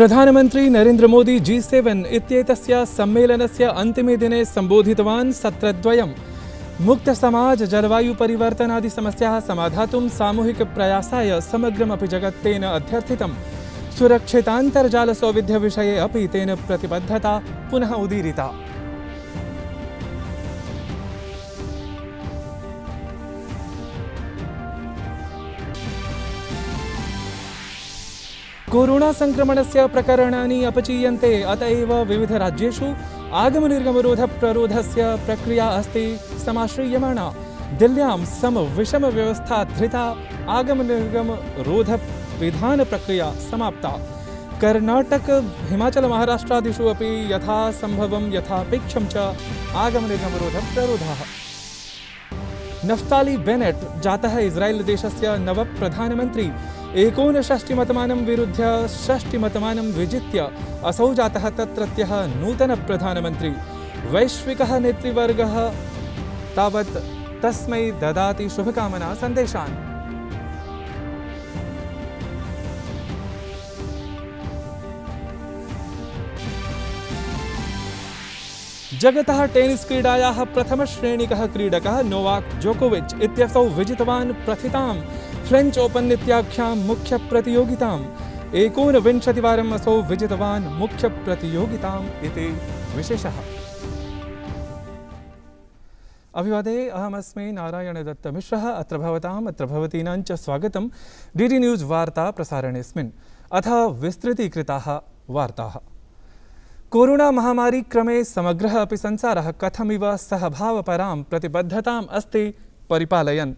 प्रधानमंत्री नरेंद्र मोदी G7 इत्येतस्य सम्मेलनस्य अन्तिमे दिने सम्बोधितवान्। सत्रद्वयं मुक्तसमाज जलवायु परिवर्तनादि समस्याः समाधातुं सामूहिक प्रयासाय समग्रमपि जगत् तेन अध्यर्थितम्। सुरक्षितान्तर्जालसौविध्यविषये अपि तेन प्रतिबद्धता पुनः उदीरिता। कोरोना संक्रमणस्य प्रकरणानि अपचीयन्ते, अत एव विविध राज्येषु आगमनिर्गमरोध प्ररोधस्य प्रक्रिया अस्ति समाश्रीयमाणा। दिल्ल्यां विषम व्यवस्था धृता, आगमनिर्गमरोध विधान प्रक्रिया समाप्ता। कर्नाटक हिमाचल महाराष्ट्रादिषु अपि यथा संभवं यथापेक्षं च आगमनिर्गमरोध प्ररोधः। नफ्ताली बेनेट जातः इस्राएल देशस्य नव प्रधानमंत्री। 69 मतमानं विरुध्य 60 मतमानं विजित्य असौ जातः तत्रत्यः नूतन प्रधानमंत्री। वैश्विकः नेतृवर्गः तावत् तस्मै ददाति शुभकामना सन्देशान्। जगतः टेनिस क्रीडायाः प्रथमश्रेणिकः क्रीडकः नोवाक जोकोविच इत्यसौ विजितवान् प्रथितां फ्रेंच ओपन इत्याख्यां मुख्य प्रतियोगिताम्। 49 वारम् असौ विजितवान् मुख्य प्रतियोगिताम् इति विशेषः। अभिवादे, अहमस्मि नारायण दत्त मिश्रः। अत्र भवतीनां च स्वागतं डीडी न्यूज़ वार्ता प्रसारणेऽस्मिन्। अथ विस्तृतीकृताः वार्ताः। कोरोना महामारी क्रमे समग्रः अपि संसारः कथमिव सहभावपरां प्रतिबद्धताम् अस्ति परिपालयन्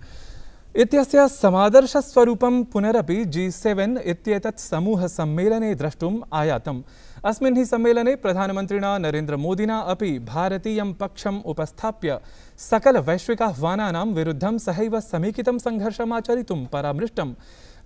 इत्यस्य समादर्शस्वरूपं पुनरपि G7 इत्येतत् समूह सम्मेलने द्रष्टुम् आयातम्। अस्मिन् हि सम्मेलने प्रधानमन्त्रिणा नरेंद्र मोदिना अपि भारतीयं पक्षम् उपस्थाप्य सकल वैश्विकाह्वानानां विरुद्धं सहैव समीकितं संघर्षमाचरितुं परामृष्टम्।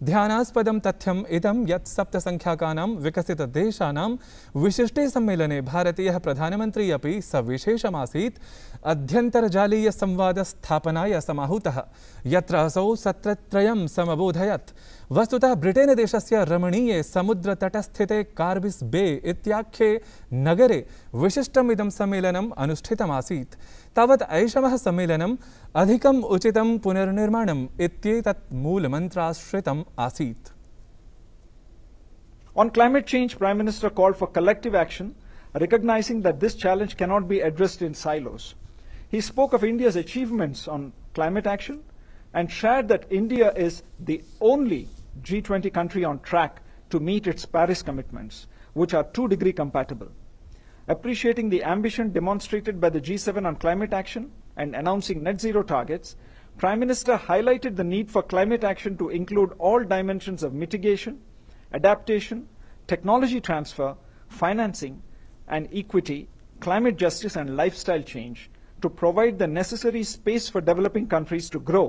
ध्यानास्पदं तथ्यम् इदं यत् 7 संख्याकानां विकसितदेशानां विशिष्टे सम्मेलने भारतीयः प्रधानमन्त्री अपि सविशेषमासीत्। अध्यन्तर्जालीय संवादस्थापनाय समाहूतः, यत्र असौ सत्रत्रयं समबोधयत्। वस्तुतः ब्रिटेन देशस्य रमणीये समुद्रतटस्थिते कार्बिस् बे इत्याख्ये नगरे विशिष्टम् इदं सम्मेलनम् अनुष्ठितमासीत्। तावत् ऐषमः सम्मेलनम् अधिकम् उचितं पुनर्निर्माणम् इत्येतत् मूलमन्त्राश्रितम् आसीत्। On climate change, Prime Minister called for collective action, recognizing that this challenge cannot be addressed in silos. He spoke of India's achievements on climate action and shared that India is the only G20 country on track to meet its Paris commitments, which are 2-degree compatible. Appreciating the ambition demonstrated by the G7 on climate action and announcing net zero targets, Prime Minister highlighted the need for climate action to include all dimensions of mitigation, adaptation, technology transfer, financing, and equity, climate justice and lifestyle change to provide the necessary space for developing countries to grow.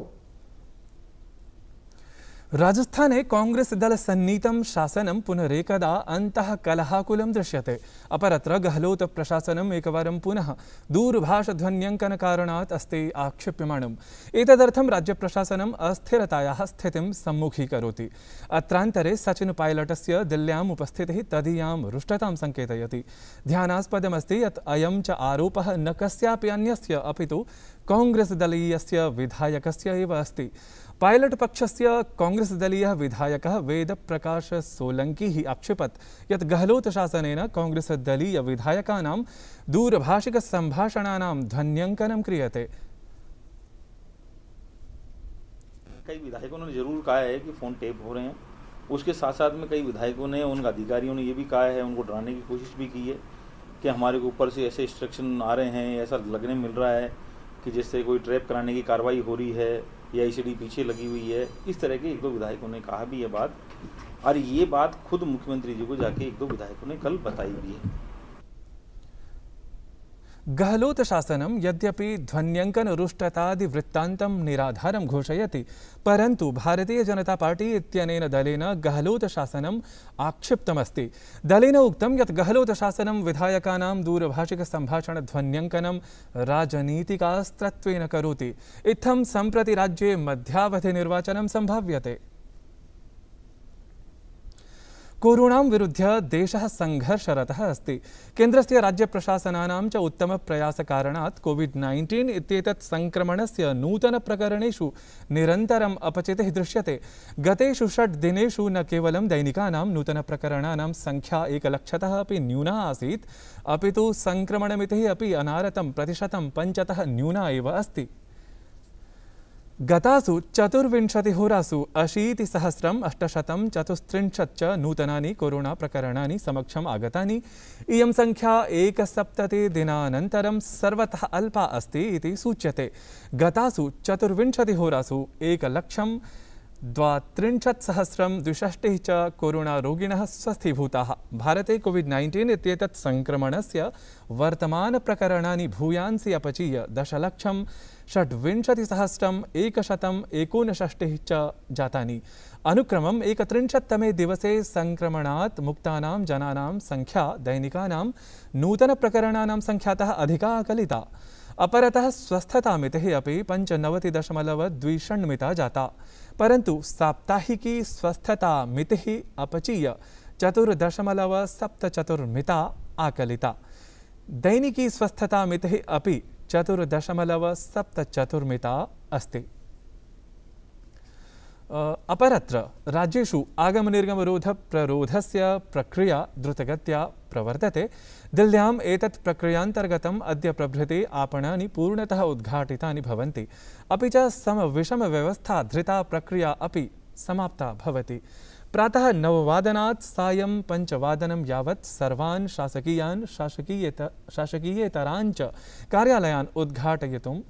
राजस्थाने कांग्रेस दल सन्नीतं शासनं पुनरेकदा अन्तः कलहाकुलं दृश्यते। अपरत्र गहलोत प्रशासनम् एकवारं पुनः दूरभाषध्वन्यङ्कनकारणात् अस्ति आक्षेप्यमाणम्। एतदर्थं राज्यप्रशासनम् अस्थिरतायाः स्थितिं सम्मुखीकरोति। अत्रान्तरे सचिन पायलटस्य दिल्ल्याम् उपस्थितिः तदीयां रुष्टतां संकेतयति। ध्यानास्पदमस्ति यत् अयं च आरोपः न कस्यापि अन्यस्य अपितु कांग्रेस दलीयस्य विधायकस्य एव अस्ति। पायलट पक्षस्य कांग्रेस दलीयः विधायकः वेद प्रकाश सोलंकी ही आक्षेपत् यत् गहलोत शासनेन कांग्रेस दलीय विधायकानां दूरभाषिक संभाषणानां ध्वन्यंकनं क्रियते। कई विधायकों ने जरूर कहा है कि फोन टेप हो रहे हैं। उसके साथ साथ में कई विधायकों ने, उन अधिकारियों ने ये भी कहा है, उनको डराने की कोशिश भी की है कि हमारे ऊपर से ऐसे इंस्ट्रक्शन आ रहे हैं, ऐसा लगने मिल रहा है कि जिससे कोई ट्रैप कराने की कार्रवाई हो रही है या ईसीडी पीछे लगी हुई है। इस तरह के 1-2 विधायकों ने कहा भी ये बात, और ये बात खुद मुख्यमंत्री जी को जाके 1-2 विधायकों ने कल बताई भी है। गहलोत शासनं यद्यपि ध्वन्यंकन रुष्टतादि वृत्तान्तं निराधारं घोषयति, परन्तु भारतीय जनता पार्टी इत्यनेन दलेन गहलोत शासनम् आक्षिप्तमस्ति। दलेन उक्तं यत् गहलोत शासनं विधायकानां दूरभाषिक संभाषण ध्वन्यंकनं राजनीतिकास्त्रत्वेन करोति। इत्थं सम्प्रति राज्ये मध्यावधि निर्वाचनं सम्भाव्यते। कोरोनां विरुध्य देशः संघर्षरतः अस्ति। केन्द्रस्य राज्यप्रशासनानां च उत्तमप्रयासकारणात् कोविड-19 इत्येतत् संक्रमणस्य नूतनप्रकरणेषु निरन्तरम् अपचितिः दृश्यते। गतेषु 6 दिनेषु न केवलं दैनिकानां नूतनप्रकरणानां संख्या 1 लक्षतः अपि न्यूना आसीत्, अपितु संक्रमणमितिः अपि अनारतं प्रतिशतं 5तः न्यूना एव अस्ति। गतासु 24 होरासु 80,834 च नूतनानि कोरोना प्रकरणानि समक्षम् आगतानि। इयं संख्या 1 दिनानन्तरं सर्वतः अल्पा अस्ति इति सूच्यते। गतासु 24 होरासु 1,32,062 च कोरोनारोगिणः स्वस्थीभूताः। भारते कोविड-19 इत्येतत् संक्रमणस्य वर्तमानप्रकरणानि भूयांसि अपचीय 10,26,159 च जातानि। अनुक्रमं 31तमे दिवसे संक्रमणात् मुक्तानां जनानां संख्या दैनिकानां नूतनप्रकरणानां संख्यातः अधिका आकलिता। अपरतः स्वस्थतामितिः अपि 95.26 मिता जाता, परन्तु साप्ताहिकी स्वस्थतामितिः अपचीय 4.74 मिता आकलिता। दैनिकी स्वस्थतामितिः अपि 4.74 मिता अस्ति। अपरत्र राज्येषु आगमनिर्गमरोधप्ररोधस्य प्रक्रिया द्रुतगत्या प्रवर्तते। दिल्ल्याम् एतत् प्रक्रियान्तर्गतम् अद्य प्रभृति आपणानि पूर्णतः उद्घाटितानि भवन्ति, अपि च समविषमव्यवस्था धृता प्रक्रिया अपि समाप्ता भवति। प्रातः 9 वादनात् सायं 5 वादनं यावत् सर्वान् शासकीयान् शासकीयेतरान् च कार्यालयान् उद्घाटयितुं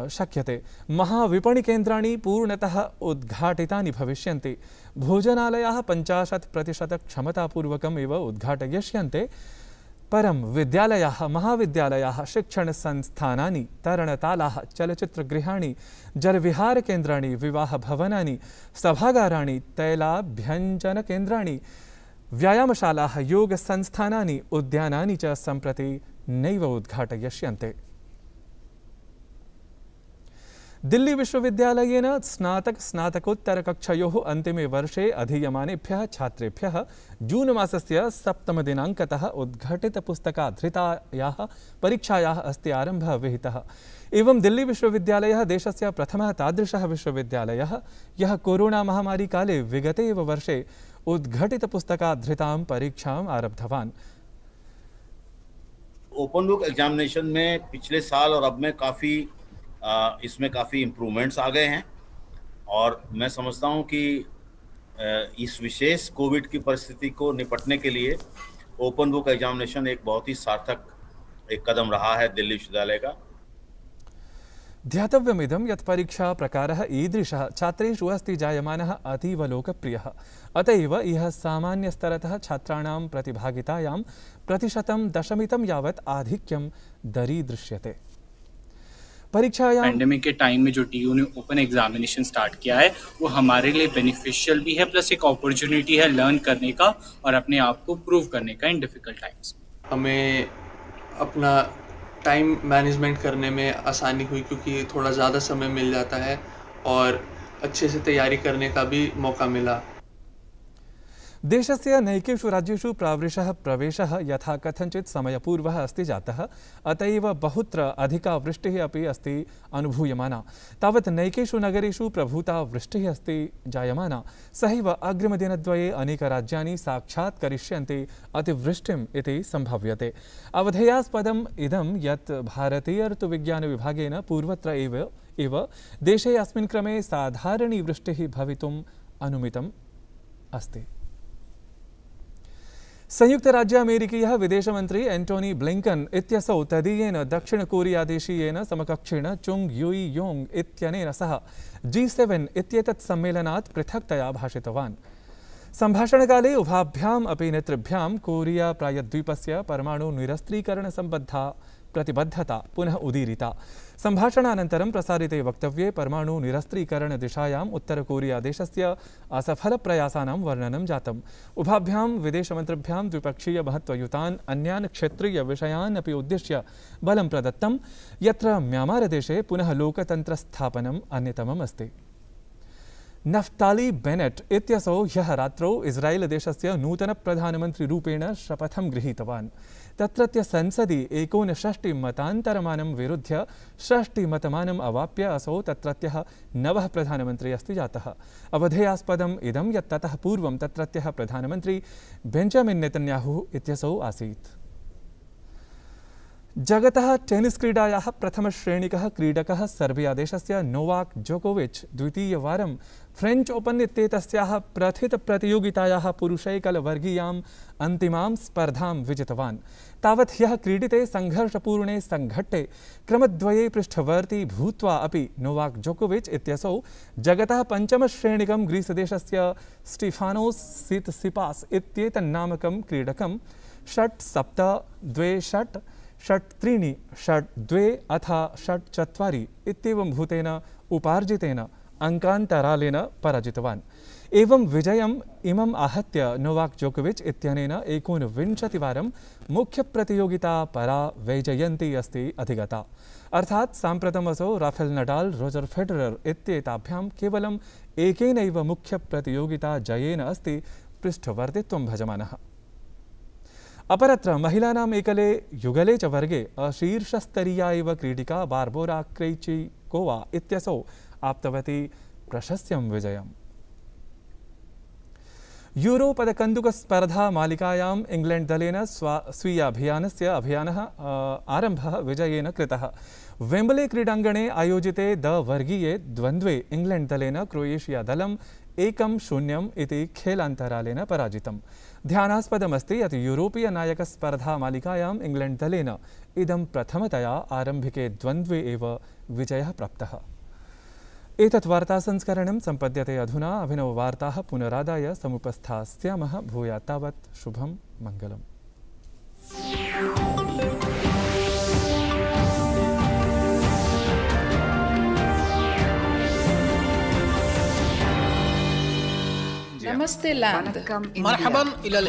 शक्यते। महाविपणिकेन्द्राणि पूर्णतः उद्घाटितानि भविष्यन्ति। भोजनालयाः 50% क्षमतापूर्वकम् एव उद्घाटयिष्यन्ते। परं विद्यालयाः, महाविद्यालयाः, शिक्षणसंस्थानानि, तरणतालाः, चलच्चित्रगृहाणि, जलविहारकेन्द्राणि, विवाहभवनानि, सभागाराणि, तैलाभ्यञ्जनकेन्द्राणि, व्यायामशालाः, योगसंस्थानानि, उद्यानानि च सम्प्रति नैव उद्घाटयिष्यन्ते। दिल्ली विश्वविद्यालयेन स्नातकोत्तरकक्षयोः अन्तिमे वर्षे अधीयमानेभ्यः छात्रेभ्यः जून मासस्य 7 दिनाङ्कतः उद्घटितपुस्तकाधृतायाः परीक्षायाः अस्ति आरम्भः विहितः। एवं दिल्ली विश्वविद्यालयः देशस्य प्रथमः तादृशः विश्वविद्यालयः यः कोरोना महामारीकाले विगते एव वर्षे उद्घटितपुस्तकाधृतां परीक्षाम् आरब्धवान्। ओपन बुक एग्जामिनेशन में पिछले साल और अब में इसमें काफ़ी इम्प्रूवमेंट्स आ गए हैं और मैं समझता हूं कि इस विशेष कोविड की परिस्थिति को निपटने के लिए ओपन बुक एग्जामिनेशन एक बहुत ही सार्थक एक कदम रहा है दिल्ली विश्वविद्यालय का। ध्यातव्यमिदं यत् परीक्षा प्रकारः ईदृशः छात्रेषु अस्ति जायमानः अतीव लोकप्रियः। अत एव इह सामान्यस्तरतः छात्राणां प्रतिभागितायां 10% यावत् आधिक्यं दरीदृश्यते। पैंडेमिक के टाइम में जो डीयू ने ओपन एग्जामिनेशन स्टार्ट किया है वो हमारे लिए बेनिफिशियल भी है, प्लस एक अपॉर्चुनिटी है लर्न करने का और अपने आप को प्रूव करने का इन डिफिकल्ट टाइम्स। हमें अपना टाइम मैनेजमेंट करने में आसानी हुई क्योंकि थोड़ा ज़्यादा समय मिल जाता है और अच्छे से तैयारी करने का भी मौका मिला। देशस्य नैकेषु राज्येषु प्रावृषः प्रवेशः यथा कथञ्चित् समयपूर्वः अस्ति जातः, अत एव बहुत्र अधिका वृष्टिः अपि अस्ति अनुभूयमाना। तावत् नैकेषु नगरेषु प्रभूता वृष्टिः अस्ति जायमाना। सहैव अग्रिमदिनद्वये अनेकराज्यानि साक्षात् करिष्यन्ति अतिवृष्टिम् इति सम्भाव्यते। अवधेयास्पदम् इदं यत् भारतीय ऋतुविज्ञानविभागेन पूर्वत्र एव देशे अस्मिन् क्रमे साधारणी वृष्टिः भवितुम् अनुमितम् अस्ति। संयुक्त राज्य अमेरिकीयः विदेशमन्त्री एंटोनी ब्लिंकन इत्यसौ तदीयेन दक्षिण कोरियादेशीयेन समकक्षेण चुंग युई योंग इत्यनेन सह G7 इत्येतत् सम्मेलनात् पृथक्तया भाषितवान्। सम्भाषणकाले उभाभ्याम् अपि नेतृभ्यां कोरिया प्रायद्वीपस्य परमाणु निरस्त्रीकरणसम्बद्धा प्रतिबद्धता पुनः उदीरिता। सम्भाषणानन्तरं प्रसारिते वक्तव्ये परमाणु निरस्त्रीकरणदिशायाम् उत्तरकोरियादेशस्य असफलप्रयासानां वर्णनं जातम्। उभाभ्यां विदेशमन्त्रिभ्यां द्विपक्षीयमहत्त्वयुतान् अन्यान् क्षेत्रीयविषयान् अपि उद्दिश्य बलं प्रदत्तं, यत्र म्यांमारदेशे पुनः लोकतन्त्रस्थापनम् अन्यतमम् अस्ति। नफ्ताली बेनेट इत्यसौ ह्यः रात्रौ इस्रायेल देशस्य नूतनप्रधानमन्त्रीरूपेण शपथं गृहीतवान्। तत्रत्य संसदि 69 मतान्तरमानं विरुध्य 60 मतमानम् अवाप्य असौ तत्रत्यः नवः प्रधानमन्त्री अस्ति जातः। अवधेयास्पदम् इदं यत् ततः पूर्वं तत्रत्यः प्रधानमन्त्री बेञ्जामिन् नेतन्याहु इत्यसौ आसीत्। जगतः टेनिस् क्रीडायाः प्रथमश्रेणिकः क्रीडकः सर्बिया देशस्य नोवाक जोकोविच द्वितीयवारं फ्रेंच ओपन इत्येतस्याः प्रथितप्रतियोगितायाः पुरुषैकलवर्गीयाम् अन्तिमां स्पर्धां विजितवान्। तावत् ह्यः क्रीडिते संघर्षपूर्णे संघट्टे क्रमद्वये पृष्ठवर्ती भूत्वा अपि नोवाक जोकोविच इत्यसौ जगतः पञ्चमश्रेणिकं ग्रीसदेशस्य स्टीफानोस सितसिपास इत्येतन्नामकं क्रीडकं 6-7, 2-6, 6-3, 6-2 अथ 6-4 इत्येवं भूतेन उपार्जितेन अंकान्तरालेन पराजितवान्। एवं विजयम् इमम् आहत्य नोवाक जोकोविच इत्यनेन 29 वारं मुख्यप्रतियोगिता परा वैजयन्ती अस्ति अधिगता। अर्थात् साम्प्रतमसौ राफेल नडाल, रोजर फेडरर इत्येताभ्यां केवलम् एकेनैव मुख्यप्रतियोगिता जयेन अस्ति पृष्ठवर्तित्वं भजमानः। अपरत्र महिलानाम् एकले युगले च वर्गे अशीर्षस्तरीया एव क्रीडिका बार्बोरा क्रेइचिकोवा इत्यसौ आप्तवती प्रशस्यं विजयम्। यूरो पदकन्दुकस्पर्धा मालिकायाम् इंग्लैंड दलेन स्वीयाभियानस्य आरम्भः विजयेन कृतः। वेम्बले क्रीडाङ्गणे आयोजिते वर्गीये द्वन्द्वे इंग्लैंड दलेन क्रोएशिया दलं 1-0 इति खेलान्तरालेन पराजितम्। ध्यानास्पदमस्ति यत् यूरोपीय नायकस्पर्धा मालिकायाम् इंग्लैंड दलेन इदं प्रथमतया आरम्भिके द्वन्द्वे एव विजयः प्राप्तः। एतत् वार्तासंस्करणं सम्पद्यते अधुना। अभिनववार्ताः पुनरादाय समुपस्थास्यामः। भूयात् तावत् शुभं मङ्गलम्। नमस्ते लैंड। मरहबन इलल